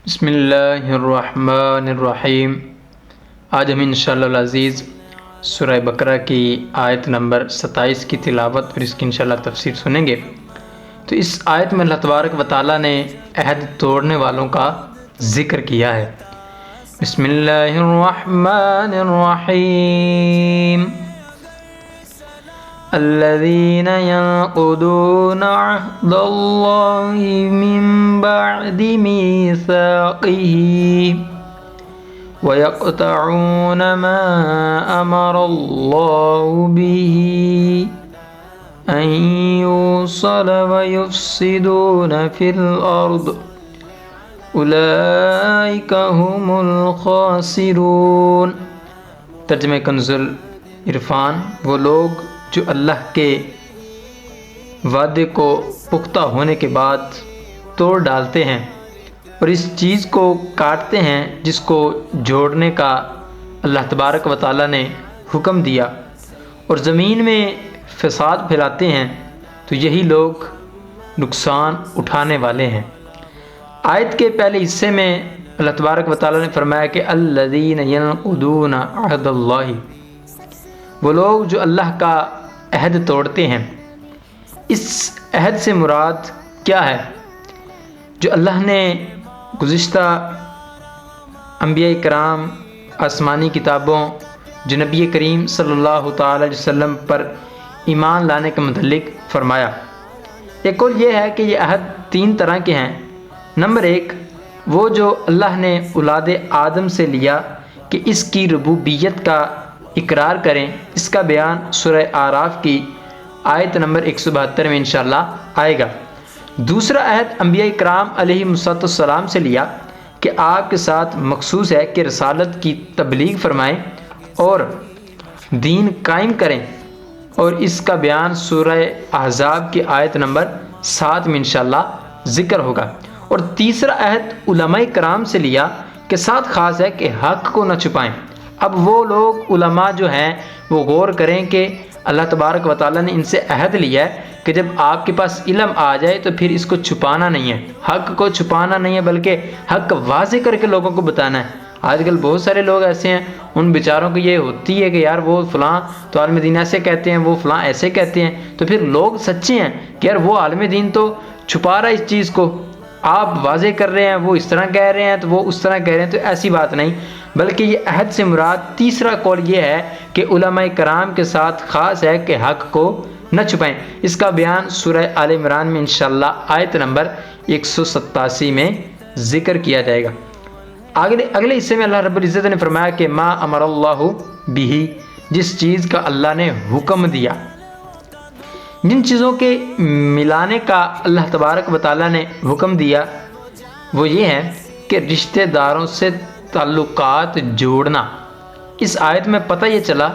بسم اللہ الرحمن الرحیم۔ آج ہم انشاءاللہ العزیز سورہ بقرہ کی آیت نمبر 27 کی تلاوت اور اس کی انشاءاللہ تفسیر سنیں گے۔ تو اس آیت میں اللہ تبارک و تعالیٰ نے عہد توڑنے والوں کا ذکر کیا ہے۔ بسم اللہ الرحمن الرحیم۔ الذين ينقضون عهد الله من بعد ميثاقه ويقطعون ما أمر الله به أن يوصل ويفسدون في الأرض أولئك هم الخاسرون۔ ترجمہ کنز العرفان۔ وہ لوگ جو اللہ کے وعدے کو پختہ ہونے کے بعد توڑ ڈالتے ہیں اور اس چیز کو کاٹتے ہیں جس کو جوڑنے کا اللہ تبارک و تعالیٰ نے حکم دیا اور زمین میں فساد پھیلاتے ہیں، تو یہی لوگ نقصان اٹھانے والے ہیں۔ آیت کے پہلے حصے میں اللہ تبارک و تعالیٰ نے فرمایا کہ الذین ینقضون عہد اللہ، وہ لوگ جو اللہ کا عہد توڑتے ہیں۔ اس عہد سے مراد کیا ہے؟ جو اللہ نے گزشتہ انبیاء کرام، آسمانی کتابوں، جو نبی کریم صلی اللہ تعالی علیہ وسلم پر ایمان لانے کے متعلق فرمایا۔ ایک قول یہ ہے کہ یہ عہد 3 طرح کے ہیں۔ نمبر 1، وہ جو اللہ نے اولاد آدم سے لیا کہ اس کی ربوبیت کا اقرار کریں، اس کا بیان سورہ اعراف کی آیت نمبر 172 میں انشاءاللہ آئے گا۔ دوسرا عہد انبیاء کرام علیہ السلام سے لیا کہ آپ کے ساتھ مخصوص ہے کہ رسالت کی تبلیغ فرمائیں اور دین قائم کریں، اور اس کا بیان سورہ احزاب کی آیت نمبر 7 میں انشاءاللہ ذکر ہوگا۔ اور تیسرا عہد علماء کرام سے لیا کہ ساتھ خاص ہے کہ حق کو نہ چھپائیں۔ اب وہ لوگ علماء جو ہیں وہ غور کریں کہ اللہ تبارک و تعالیٰ نے ان سے عہد لیا ہے کہ جب آپ کے پاس علم آ جائے تو پھر اس کو چھپانا نہیں ہے، حق کو چھپانا نہیں ہے، بلکہ حق واضح کر کے لوگوں کو بتانا ہے۔ آج کل بہت سارے لوگ ایسے ہیں، ان بیچاروں کو یہ ہوتی ہے کہ یار وہ فلاں تو عالم دین ایسے کہتے ہیں، وہ فلاں ایسے کہتے ہیں، تو پھر لوگ سچے ہیں کہ یار وہ عالم دین تو چھپا رہا ہے اس چیز کو، آپ واضح کر رہے ہیں، وہ اس طرح کہہ رہے ہیں تو وہ اس طرح کہہ رہے ہیں، تو ایسی بات نہیں، بلکہ یہ عہد سے مراد تیسرا قول یہ ہے کہ علماء کرام کے ساتھ خاص ہے کہ حق کو نہ چھپائیں۔ اس کا بیان سورہ آل عمران میں انشاءاللہ آیت نمبر 187 میں ذکر کیا جائے گا۔ اگلے حصے میں اللہ رب العزت نے فرمایا کہ ما امر اللہ بھی، جس چیز کا اللہ نے حکم دیا، جن چیزوں کے ملانے کا اللہ تبارک و تعالیٰ نے حکم دیا وہ یہ ہے کہ رشتہ داروں سے تعلقات جوڑنا۔ اس آیت میں پتہ یہ چلا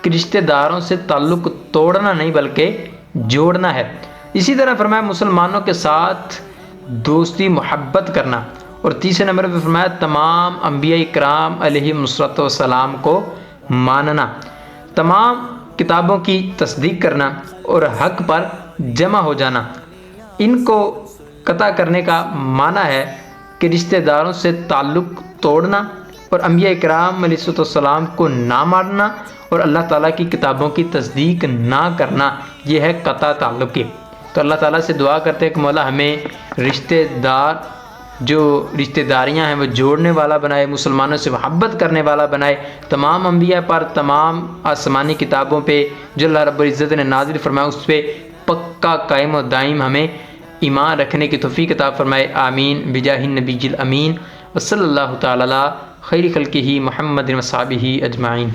کہ رشتہ داروں سے تعلق توڑنا نہیں بلکہ جوڑنا ہے۔ اسی طرح فرمایا مسلمانوں کے ساتھ دوستی محبت کرنا، اور تیسرے نمبر پہ فرمایا تمام انبیاء کرام علیہ السلام کو ماننا، تمام کتابوں کی تصدیق کرنا اور حق پر جمع ہو جانا۔ ان کو قطع کرنے کا معنی ہے کہ رشتہ داروں سے تعلق توڑنا اور انبیاء کرام علیہ السلام کو نہ ماننا اور اللہ تعالیٰ کی کتابوں کی تصدیق نہ کرنا، یہ ہے قطع تعلق کی۔ تو اللہ تعالیٰ سے دعا کرتے ہیں کہ مولا ہمیں رشتہ دار جو رشتہ داریاں ہیں وہ جوڑنے والا بنائے، مسلمانوں سے محبت کرنے والا بنائے، تمام انبیاء پر، تمام آسمانی کتابوں پہ جو اللہ رب العزت نے نازل فرمایا اس پہ پکا قائم و دائم ہمیں ایمان رکھنے کی توفیق عطا فرمائے۔ آمین بجاہ النبی الامین، وصلی اللہ تعالی علی خیر خلقہ محمد و صحبہ اجمعین۔